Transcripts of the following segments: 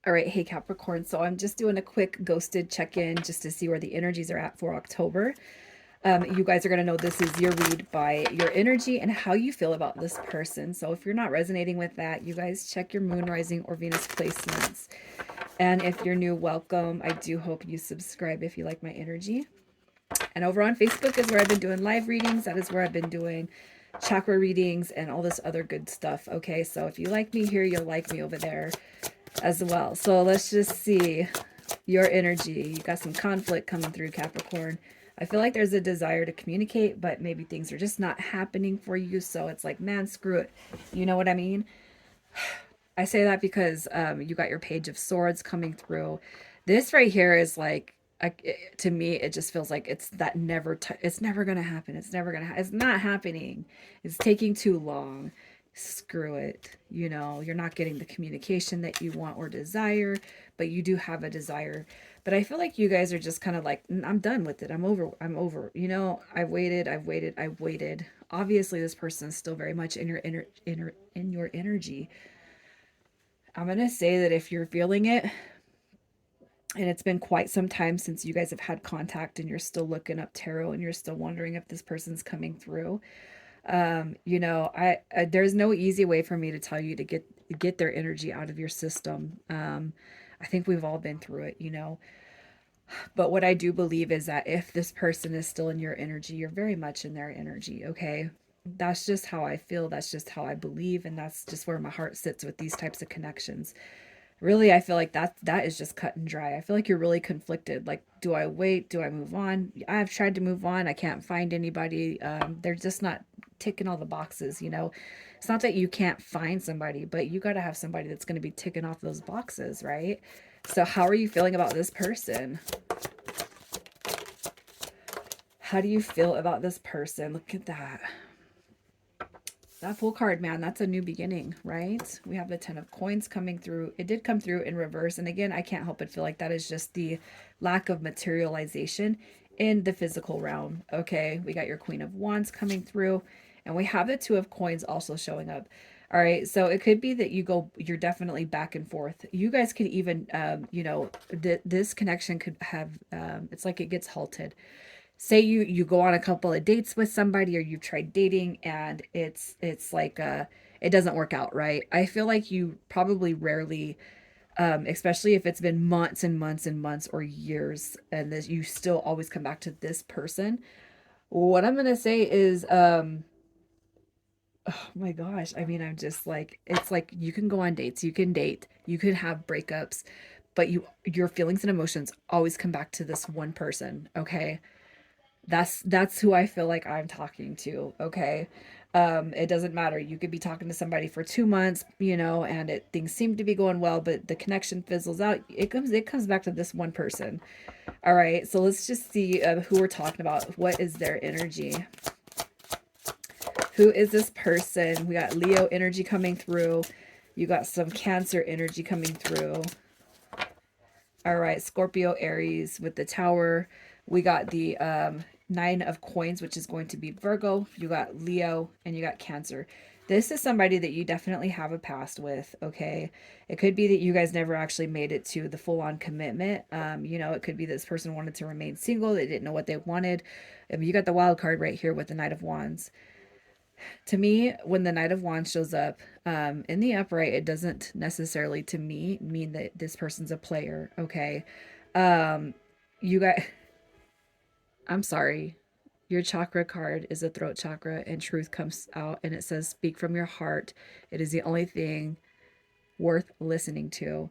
All right, hey Capricorn. So I'm just doing a quick ghosted check-in just to see where the energies are at for October. You guys are going to know this is your read by your energy and how you feel about this person. So if you're not resonating with that, you guys check your moon rising or Venus placements. And if you're new, welcome. I do hope you subscribe if you like my energy. And over on Facebook is where I've been doing live readings. That is where I've been doing chakra readings and all this other good stuff. Okay, so if you like me here, you'll like me over there as well. So let's just see your energy. You got some conflict coming through, Capricorn. I feel like there's a desire to communicate, but maybe things are just not happening for you. So it's like, man, screw it. You know what I mean? I say that because you got your Page of Swords coming through. This right here is like, to me, it just feels like it's that it's never gonna happen. It's never gonna. It's not happening. It's taking too long. Screw it. You know, you're not getting the communication that you want or desire, but you do have a desire. But I feel like you guys are just kind of like, I'm done with it. I'm over. I'm over. You know, I've waited. I've waited. I've waited. Obviously, this person is still very much in your in your energy. I'm going to say that if you're feeling it and it's been quite some time since you guys have had contact and you're still looking up tarot and you're still wondering if this person's coming through, you know, there's no easy way for me to tell you to get their energy out of your system. I think we've all been through it, you know. But what I do believe is that if this person is still in your energy, you're very much in their energy, okay? That's just how I feel. That's just how I believe. And that's just where my heart sits with these types of connections. Really, I feel like that is just cut and dry. I feel like you're really conflicted. Like, do I wait? Do I move on? I've tried to move on. I can't find anybody. They're just not ticking all the boxes, you know. It's not that you can't find somebody, but you got to have somebody that's going to be ticking off those boxes, right? So how are you feeling about this person? How do you feel about this person? Look at that. That full card, man, that's a new beginning, right? We have the 10 of coins coming through. It did come through in reverse. And again, I can't help but feel like that is just the lack of materialization in the physical realm. Okay, we got your Queen of Wands coming through. And we have the Two of Coins also showing up. All right, so it could be that you're definitely back and forth. You guys could even, you know, this connection could have, it's like it gets halted. Say you go on a couple of dates with somebody or you've tried dating and it's like it doesn't work out, right? I feel like you probably rarely, especially if it's been months and months and months or years and this you still always come back to this person. What I'm gonna say is oh my gosh, I mean, I'm just like, it's like you can go on dates, you can date, you can have breakups, but your feelings and emotions always come back to this one person, okay? That's who I feel like I'm talking to, okay? It doesn't matter. You could be talking to somebody for 2 months, you know, and things seem to be going well, but the connection fizzles out. It comes back to this one person. All right, so let's just see who we're talking about. What is their energy? Who is this person? We got Leo energy coming through. You got some Cancer energy coming through. All right, Scorpio, Aries with the Tower. We got the Nine of Coins, which is going to be Virgo. You got Leo and you got Cancer. This is somebody that you definitely have a past with, okay? It could be that you guys never actually made it to the full-on commitment. You know, it could be this person wanted to remain single. They didn't know what they wanted. You got the wild card right here with the Knight of Wands. To me, when the Knight of Wands shows up in the upright, it doesn't necessarily, to me, mean that this person's a player, okay? Um, you got, I'm sorry, your chakra card is a throat chakra, and truth comes out, and it says, speak from your heart. It is the only thing worth listening to.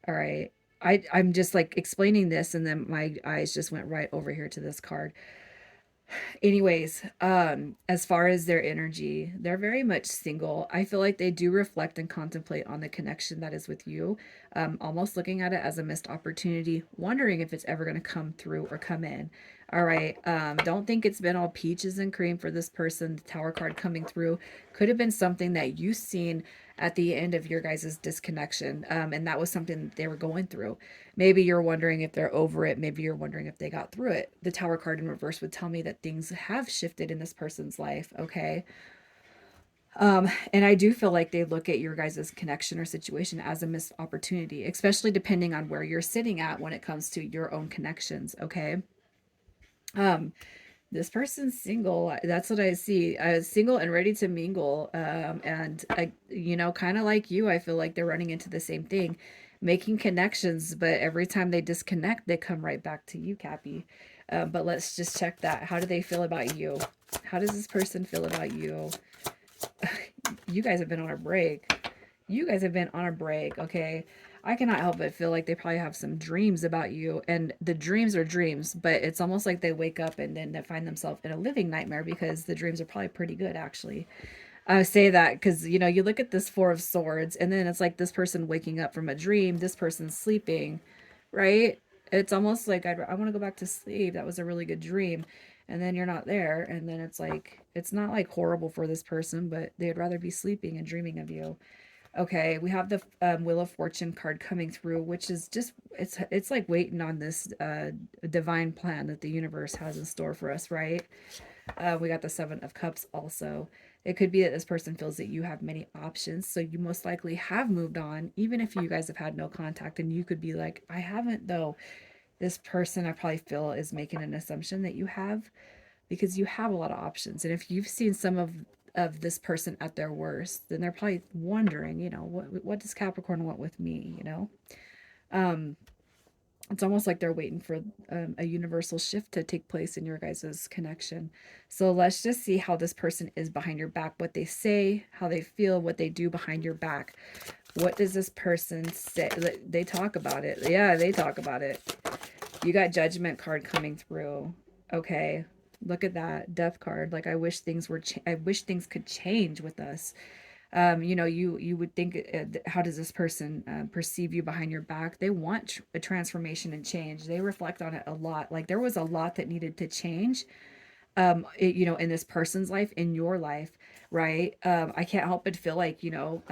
All right. I'm just like explaining this, and then my eyes just went right over here to this card. Anyways, as far as their energy, they're very much single. I feel like they do reflect and contemplate on the connection that is with you, almost looking at it as a missed opportunity, wondering if it's ever going to come through or come in. All right, don't think it's been all peaches and cream for this person. The Tower card coming through could have been something that you seen at the end of your guys' disconnection, and that was something that they were going through. Maybe you're wondering if they're over it. Maybe you're wondering if they got through it. The Tower card in reverse would tell me that things have shifted in this person's life, okay? And I do feel like they look at your guys' connection or situation as a missed opportunity, especially depending on where you're sitting at when it comes to your own connections. Okay. Um, this person's single. That's what I see. Single and ready to mingle. And I, kind of like you, I feel like they're running into the same thing, making connections, but every time they disconnect, they come right back to you, Cappy. But let's just check that. How do they feel about you? How does this person feel about you? You guys have been on a break. You guys have been on a break, okay? I cannot help but feel like they probably have some dreams about you, and the dreams are dreams, but it's almost like they wake up and then they find themselves in a living nightmare because the dreams are probably pretty good, actually. I say that because, you look at this Four of Swords, and then it's like this person waking up from a dream, this person's sleeping, right? It's almost like I want to go back to sleep. That was a really good dream. And then you're not there. And then it's like, it's not like horrible for this person, but they'd rather be sleeping and dreaming of you. Okay, we have the Wheel of Fortune card coming through, which is just it's like waiting on this divine plan that the universe has in store for us, right? We got the Seven of Cups also. It could be that this person feels that you have many options, so you most likely have moved on, even if you guys have had no contact, and you could be like, I haven't though. This person I probably feel is making an assumption that you have because you have a lot of options. And if you've seen some of this person at their worst, then they're probably wondering, what does Capricorn want with me, Um, it's almost like they're waiting for a universal shift to take place in your guys' connection. So let's just see how this person is behind your back, what they say, how they feel, what they do behind your back. What does this person say? They talk about it. Yeah, they talk about it. You got Judgment card coming through. Okay. Look at that death card. Like, I wish things were I wish things could change with us. You would think, how does this person perceive you behind your back? They want a transformation and change. They reflect on it a lot. Like, there was a lot that needed to change, in this person's life, in your life, right? I can't help but feel like, you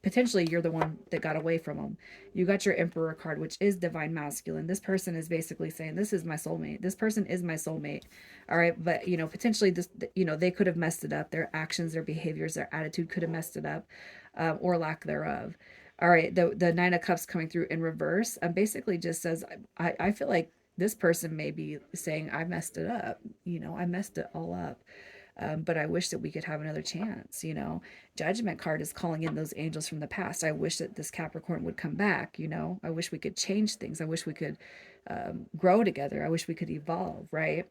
potentially you're the one that got away from them. You got your Emperor card, which is divine masculine. This person is basically saying, this is my soulmate. This person is my soulmate. All right. But, potentially this, they could have messed it up. Their actions, their behaviors, their attitude could have messed it up, or lack thereof. All right, the Nine of Cups coming through in reverse basically just says, I feel like this person may be saying, I messed it up. I messed it all up. But I wish that we could have another chance. Judgment card is calling in those angels from the past. I wish that this Capricorn would come back. I wish we could change things. I wish we could grow together. I wish we could evolve, right?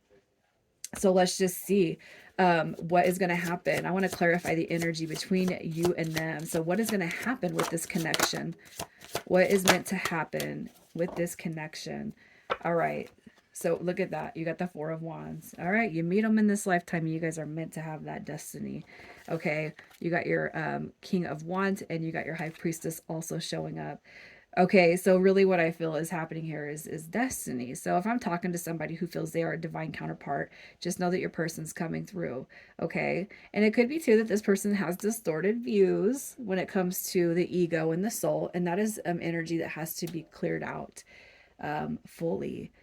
So let's just see what is going to happen. I want to clarify the energy between you and them. So what is going to happen with this connection? What is meant to happen with this connection? All right. So look at that. You got the Four of Wands. All right. You meet them in this lifetime. And you guys are meant to have that destiny. Okay. You got your King of Wands and you got your High Priestess also showing up. Okay, so really what I feel is happening here is destiny. So if I'm talking to somebody who feels they are a divine counterpart, just know that your person's coming through. Okay. And it could be too that this person has distorted views when it comes to the ego and the soul, and that is energy that has to be cleared out fully.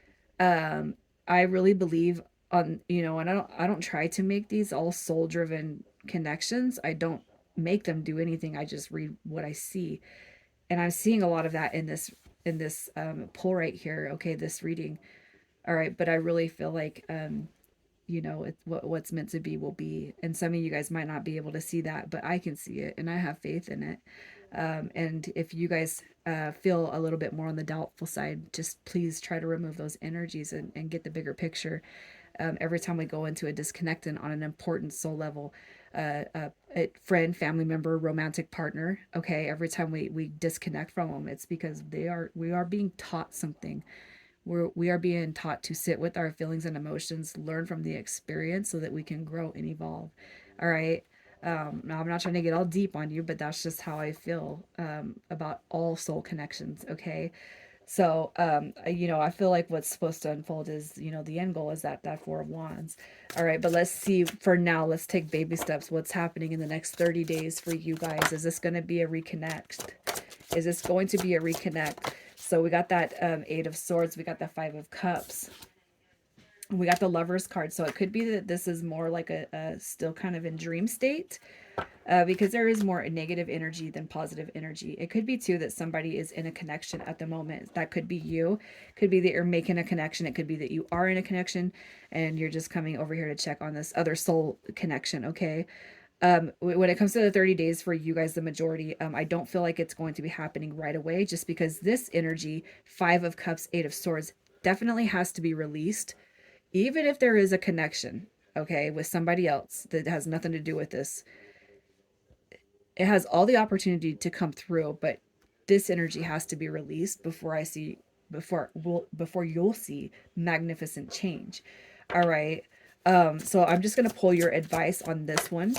Um, I really believe and I don't try to make these all soul driven connections. I don't make them do anything. I just read what I see, and I'm seeing a lot of that in this pull right here. Okay, this reading. All right, but I really feel like what's meant to be will be, and some of you guys might not be able to see that, but I can see it, and I have faith in it. And if you guys feel a little bit more on the doubtful side, just please try to remove those energies and get the bigger picture. Every time we go into a disconnect and on an important soul level, a friend, family member, romantic partner, okay, every time we disconnect from them, it's because we are being taught something. We are being taught to sit with our feelings and emotions, learn from the experience so that we can grow and evolve. All right. Now I'm not trying to get all deep on you, but that's just how I feel about all soul connections. Okay. So, I feel like what's supposed to unfold is, the end goal is that Four of Wands. All right, but let's see. For now, let's take baby steps. What's happening in the next 30 days for you guys? Is this going to be a reconnect? Is this going to be a reconnect? So we got that Eight of Swords. We got the Five of Cups. We got the Lovers card. So it could be that this is more like a still kind of in dream state. because there is more negative energy than positive energy. It could be too that somebody is in a connection at the moment. That could be you. Could be that you're making a connection. It could be that you are in a connection and you're just coming over here to check on this other soul connection. Okay. When it comes to the 30 days for you guys, the majority, I don't feel like it's going to be happening right away, just because this energy, 5 of Cups, 8 of Swords, definitely has to be released, even if there is a connection, okay, with somebody else that has nothing to do with this. It has all the opportunity to come through, but this energy has to be released before you'll see magnificent change. All right. So I'm just going to pull your advice on this one.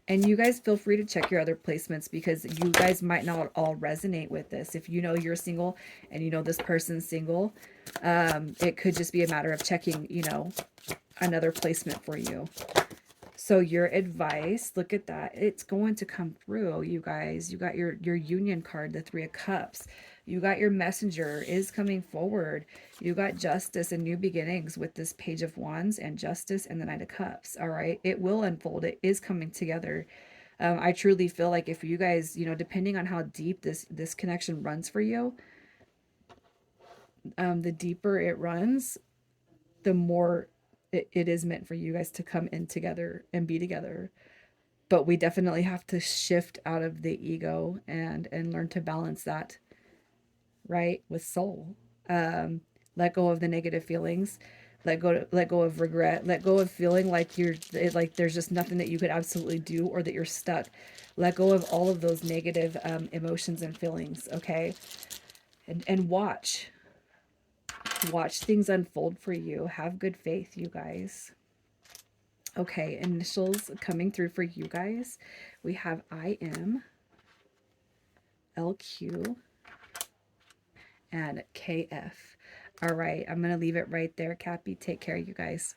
And you guys feel free to check your other placements, because you guys might not all resonate with this. If you know you're single and you know this person's single, it could just be a matter of checking, another placement for you. So your advice, look at that. It's going to come through, you guys. You got your union card, the 3 of Cups. You got your messenger is coming forward. You got justice and new beginnings with this Page of Wands and justice and the Knight of Cups. All right. It will unfold. It is coming together. I truly feel like if you guys, depending on how deep this connection runs for you, the deeper it runs, the more it is meant for you guys to come in together and be together. But we definitely have to shift out of the ego and learn to balance that, right, with soul. Let go of the negative feelings, let go of regret, let go of feeling like like there's just nothing that you could absolutely do, or that you're stuck. Let go of all of those negative emotions and feelings. Okay. And watch things unfold for you. Have good faith, you guys. Okay, initials coming through for you guys. We have IM, LQ, and KF. All right, I'm going to leave it right there, Cappy. Take care, you guys.